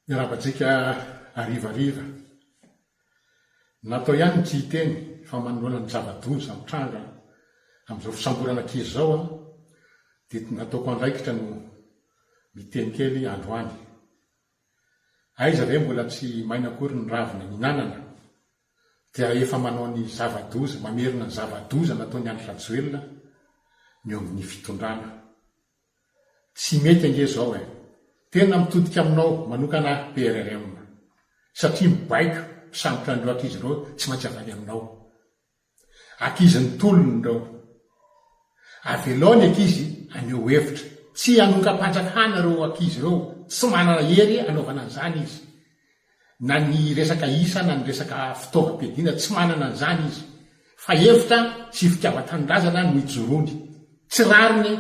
Miarabatsika arivariva. Natao ihany tsy hiteny fa manoloana ny zava-doza mitranga amin'izao fisamborana ankizy zao dia nataoko andraikitra no miteny kely androany. Aiza ve mbola tsy maina akory ny ravina minanana dia efa manao ny zava-doza, mamerina ny zava-doza natao ny Andry Rajoelina ny eo amin'ny fitondrana. Tsy mety ange zao tena mitodika aminao manokana PRRM satria mibaiko sambotra an'ireo ankizy ireo tsy maintsy avy any aminao. Ankizy ny tolony reo. Avelao ny ankizy aneo hevitra. Tsy hanonka-panjakana reo ankizy reo. Tsy manana hery anaovana an'izany izy. Na ny resaka isa na ny resaka fitaovam-piadiana tsy manana an'izany izy. Fa hevitra sy fitiavan-tanindrazana no ijorony. Tsy rariny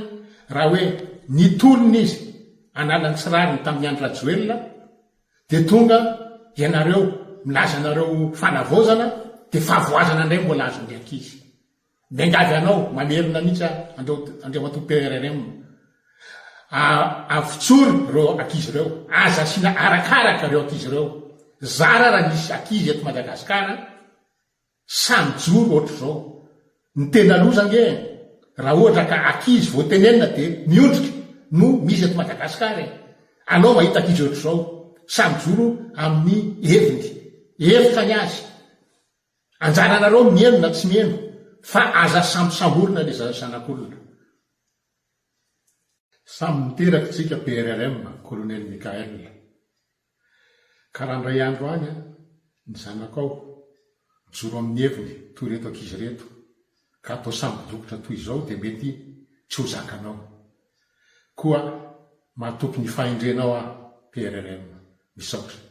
raha hoe ny tolony izy anala ny tsirariny tamin'ny Andry Rajoelina dia tonga ianareo milaza anareo fanavaozana dia favoazana indray mbola azon'ny ankizy. Miangavy anao mamerina mihitsy andriamato PRRM. Avitsory reo ankizy reo, aza asiana arakaraka reo ankizy reo. Zara raha nisy ankizy eto Madagasikara samy joro ohatr' zao. Ny tena loza nge raha ohatra ka ankizy voatenenina dia miondrika no misy eto Madagasikara. Anao mahita ankizy ohatr' zao samy joro amin'ny heviny, hevitra ny azy. Anjaranareo mieno na tsy mieno fa aza sambosamborina le zanak'olona. Samy miteraka tsika PRRM, Colonel Mikael. Ka raha ndray andro any ny zanakao mijoro amin'ny heviny toy reto ankizy reto ka atao samby dokotra toy izao dia mety tsy ho zakanao. Koa mahatoky ny fahendrenao PRRM misaotra.